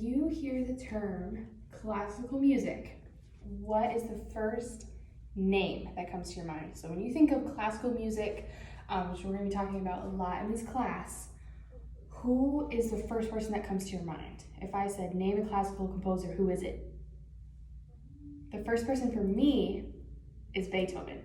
you hear the term classical music, what is the first name that comes to your mind? So when you think of classical music, which we're going to be talking about a lot in this class, who is the first person that comes to your mind? If I said name a classical composer, who is it? The first person for me is Beethoven.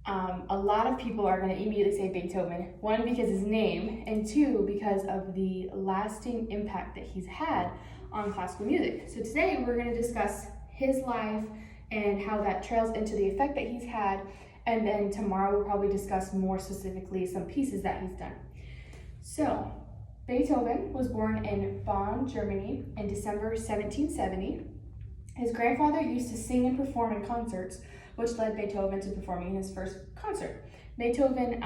A lot of people are going to immediately say Beethoven, one, because his name, and two, because of the lasting impact that he's had on classical music. So today we're going to discuss his life and how that trails into the effect that he's had, and then tomorrow we'll probably discuss more specifically some pieces that he's done. So Beethoven was born in Bonn, Germany in December 1770. His grandfather used to sing and perform in concerts, which led Beethoven to performing his first concert. Beethoven,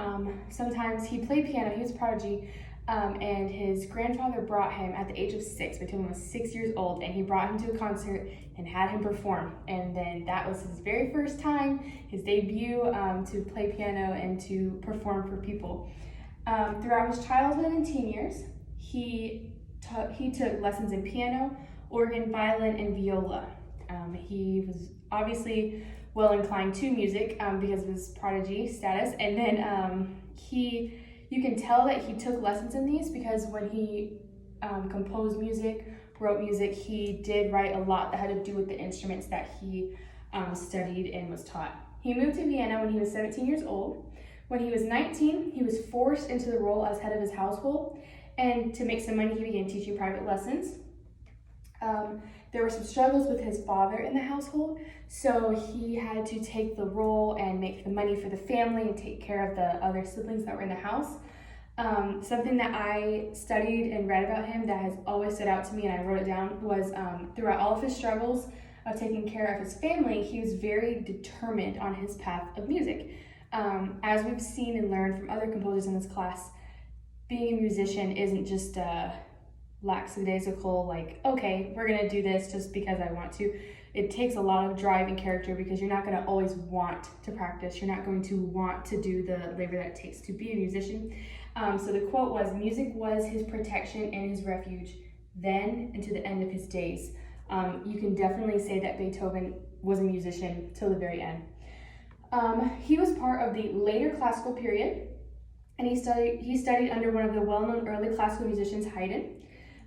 sometimes he played piano, he was a prodigy, and his grandfather brought him at the age of 6. Beethoven was 6 years old, and he brought him to a concert and had him perform. And then that was his very first time, his debut to play piano and to perform for people. Throughout his childhood and teen years, he took lessons in piano, organ, violin, and viola. He was obviously well inclined to music because of his prodigy status, and then you can tell that he took lessons in these because when he composed music, wrote music, he did write a lot that had to do with the instruments that he studied and was taught. He moved to Vienna when he was 17 years old. When he was 19, he was forced into the role as head of his household, and to make some money, he began teaching private lessons. There were some struggles with his father in the household, so he had to take the role and make the money for the family and take care of the other siblings that were in the house. Something that I studied and read about him that has always stood out to me, and I wrote it down, was throughout all of his struggles of taking care of his family, he was very determined on his path of music. As we've seen and learned from other composers in this class, being a musician isn't just lackadaisical, like, okay, we're gonna do this just because I want to. It takes a lot of drive and character because you're not gonna always want to practice. You're not going to want to do the labor that it takes to be a musician. So the quote was, "Music was his protection and his refuge, then and to the end of his days." You can definitely say that Beethoven was a musician till the very end. He was part of the later classical period, and he studied under one of the well-known early classical musicians, Haydn.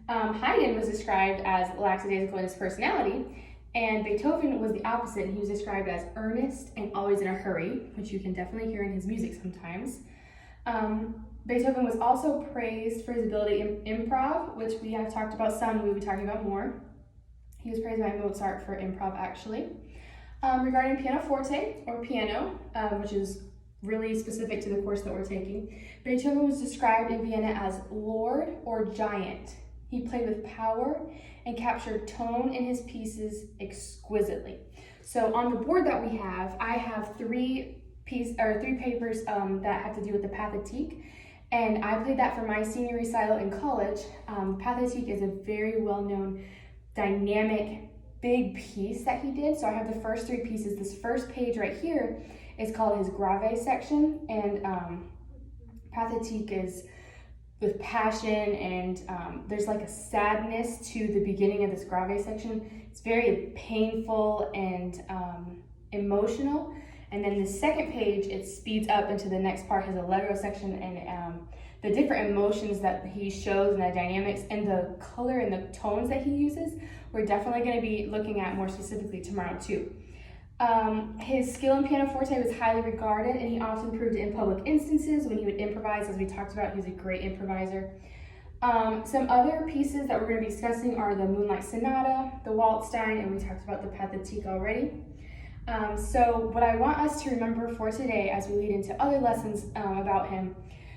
Haydn was described as lackadaisical in his personality, and Beethoven was the opposite. He was described as earnest and always in a hurry, which you can definitely hear in his music sometimes. Beethoven was also praised for his ability in improv, which we have talked about some, we'll be talking about more. He was praised by Mozart for improv, actually. Regarding pianoforte, or piano, which is really specific to the course that we're taking, Beethoven was described in Vienna as Lord or giant. He played with power and captured tone in his pieces exquisitely. So on the board that we have, I have three papers that have to do with the Pathétique, and I played that for my senior recital in college. Pathétique is a very well-known, dynamic, big piece that he did. So I have the first three pieces. This first page right here is called his grave section, and Pathétique is with passion, and there's like a sadness to the beginning of this grave section. It's very painful and emotional. And then the second page, it speeds up into the next part, his allegro section, and the different emotions that he shows and the dynamics and the color and the tones that he uses, we're definitely going to be looking at more specifically tomorrow too. His skill in pianoforte was highly regarded, and he often proved it in public instances when he would improvise. As we talked about, he was a great improviser. Some other pieces that we're going to be discussing are the Moonlight Sonata, the Waldstein, and we talked about the Pathétique already. So what I want us to remember for today as we lead into other lessons about him,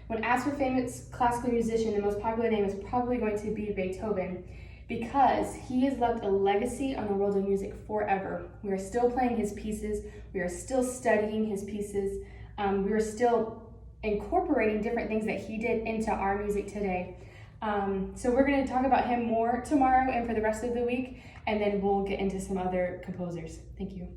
when asked for famous classical musician, the most popular name is probably going to be Beethoven, because he has left a legacy on the world of music forever. We are still playing his pieces, we are still studying his pieces, we are still incorporating different things that he did into our music today. So we're going to talk about him more tomorrow and for the rest of the week, and then we'll get into some other composers. Thank you.